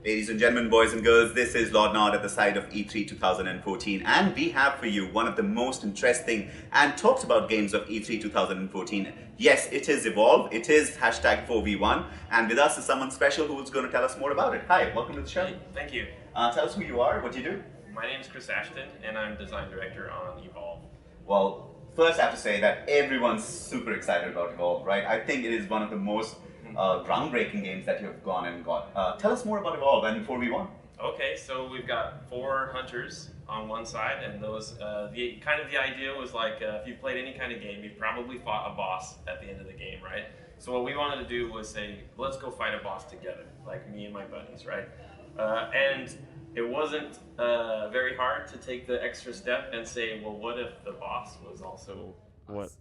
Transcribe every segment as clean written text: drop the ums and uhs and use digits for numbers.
Ladies and gentlemen, boys and girls, this is LordNod at the side of E3 2014, and we have for you one of the most interesting and talked about games of E3 2014. Yes, it is Evolve, it is hashtag 4v1, and with us is someone special who's going to tell us more about it. Hi, welcome to the show. Thank you. Tell us who you are, what you do. My name is Chris Ashton, and I'm design director on Evolve. Well, first I have to say that everyone's super excited about Evolve, right? I think it is one of the most groundbreaking games that you've gone and got. Tell us more about Evolve and 4v1. Okay, so we've got 4 hunters on one side, and those the idea was like if you've played any kind of game, you've probably fought a boss at the end of the game, right? So what we wanted to do was say, let's go fight a boss together, like me and my buddies, right? And it wasn't very hard to take the extra step and say, well, what if the boss was also us?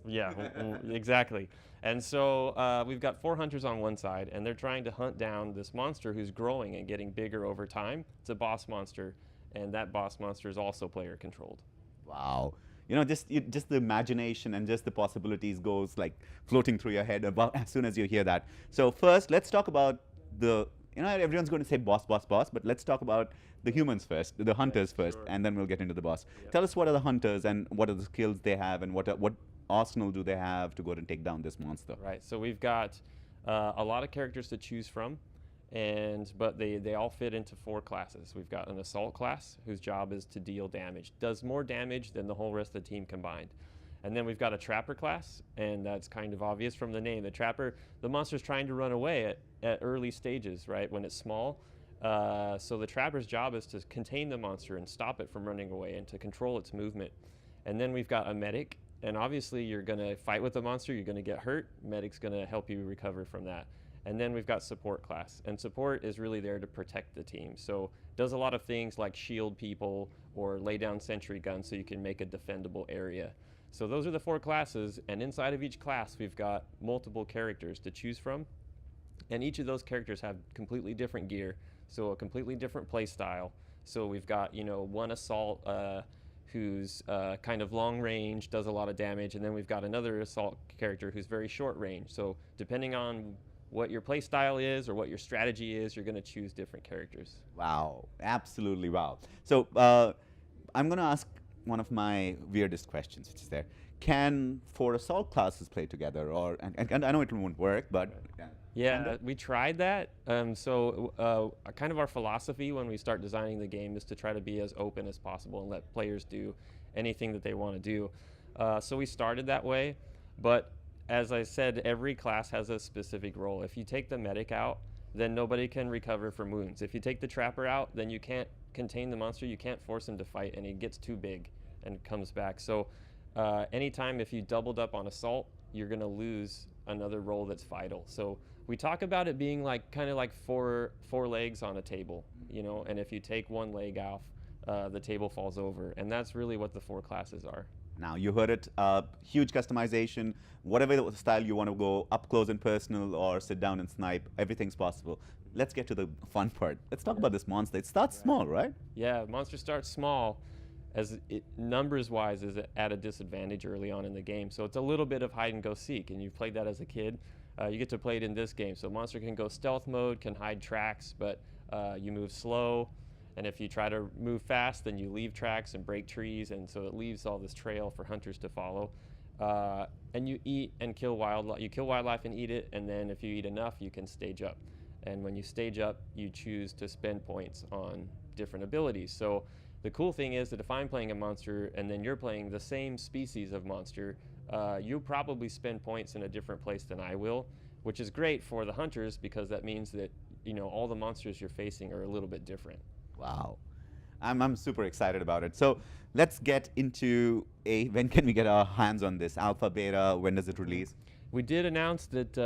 Exactly. And so we've got 4 hunters on one side, and they're trying to hunt down this monster who's growing and getting bigger over time. It's a boss monster, and that boss monster is also player controlled. Wow. You know, just the imagination and just the possibilities goes like floating through your head about as soon as you hear that. So first, let's talk about everyone's going to say boss, boss, boss, but let's talk about the humans first, the hunters first, sure. and then we'll get into the boss. Yep. Tell us what are the hunters and what are the skills they have and what arsenal do they have to go and take down this monster? Right. So we've got a lot of characters to choose from, but they all fit into 4 classes. We've got an assault class whose job is to deal damage, does more damage than the whole rest of the team combined. And then we've got a trapper class, and that's kind of obvious from the name. The trapper, the monster's trying to run away at early stages, right, when it's small. So the trapper's job is to contain the monster and stop it from running away and to control its movement. And then we've got a medic, and obviously you're going to fight with the monster, you're going to get hurt. Medic's going to help you recover from that. And then we've got support class, and support is really there to protect the team. So does a lot of things like shield people or lay down sentry guns so you can make a defendable area. So those are the 4 classes, and inside of each class we've got multiple characters to choose from, and each of those characters have completely different gear, so a completely different play style. So we've got, one assault who's kind of long range, does a lot of damage, and then we've got another assault character who's very short range. So depending on what your play style is or what your strategy is, you're going to choose different characters. Wow, absolutely wow. So I'm going to ask one of my weirdest questions, which is there. Can 4 assault classes play together? And I know it won't work, but... Yeah, we tried that. Kind of our philosophy when we start designing the game is to try to be as open as possible and let players do anything that they want to do. So we started that way, but as I said, every class has a specific role. If you take the medic out, then nobody can recover from wounds. If you take the trapper out, then you can't contain the monster, you can't force him to fight, and he gets too big and comes back. So anytime if you doubled up on assault, you're going to lose another role that's vital. So we talk about it being like kind of like four legs on a table, and if you take one leg off, the table falls over, and that's really what the 4 classes are. Now, you heard it, huge customization, whatever style you want to go, up close and personal or sit down and snipe, everything's possible. Let's get to the fun part. Let's talk about this monster. It starts small, right? Yeah, monster starts small, as numbers-wise is at a disadvantage early on in the game. So it's a little bit of hide and go seek, and you've played that as a kid. You get to play it in this game. So monster can go stealth mode, can hide tracks, but you move slow. And if you try to move fast, then you leave tracks and break trees, and so it leaves all this trail for hunters to follow. And you eat and kill wildlife. You kill wildlife and eat it, and then if you eat enough, you can stage up. And when you stage up, you choose to spend points on different abilities. So the cool thing is that if I'm playing a monster and then you're playing the same species of monster, you'll probably spend points in a different place than I will, which is great for the hunters because that means that all the monsters you're facing are a little bit different. Wow. I'm super excited about it. So let's get into when can we get our hands on this? Alpha, beta, when does it release? We did announce that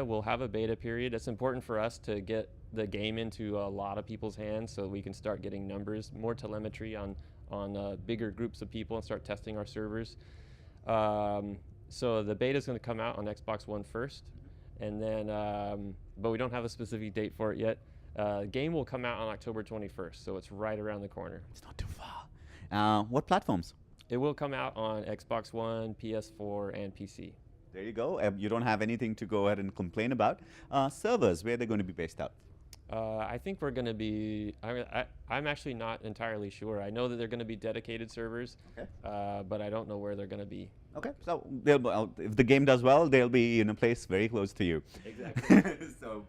we'll have a beta period. It's important for us to get the game into a lot of people's hands so we can start getting numbers, more telemetry on bigger groups of people and start testing our servers. So the beta is going to come out on Xbox One first, and then, but we don't have a specific date for it yet. Game will come out on October 21st, so it's right around the corner. It's not too far. What platforms? It will come out on Xbox One, PS4, and PC. There you go. You don't have anything to go ahead and complain about. Servers, where are they going to be based out? I think we're going to be. I'm actually not entirely sure. I know that they're going to be dedicated servers, Okay. but I don't know where they're going to be. Okay, so if the game does well, they'll be in a place very close to you. Exactly. So,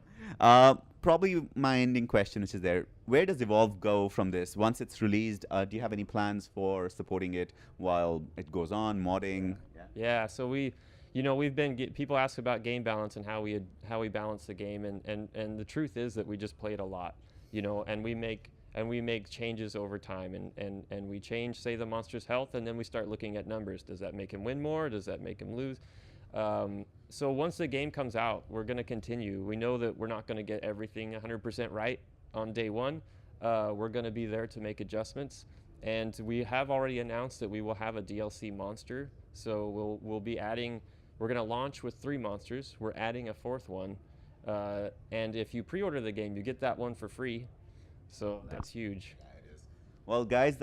probably my ending question, which is there, where does Evolve go from this? Once it's released, do you have any plans for supporting it while it goes on, modding? Yeah, so we've been people ask about game balance and how we balance the game, and the truth is that we just play it a lot, and we make changes over time, and we change, say, the monster's health, and then we start looking at numbers. Does that make him win more? Does that make him lose? So once the game comes out, we're going to continue. We know that we're not going to get everything 100% right on day one. We're going to be there to make adjustments, and we have already announced that we will have a DLC monster. So we'll be adding. We're going to launch with 3 monsters. We're adding a 4th one, and if you pre-order the game, you get that one for free. So that's huge. Well, guys,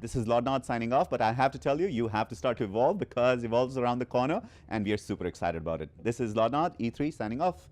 this is LordNod signing off, but I have to tell you, you have to start to evolve because Evolve's around the corner, and we are super excited about it. This is LordNod, E3 signing off.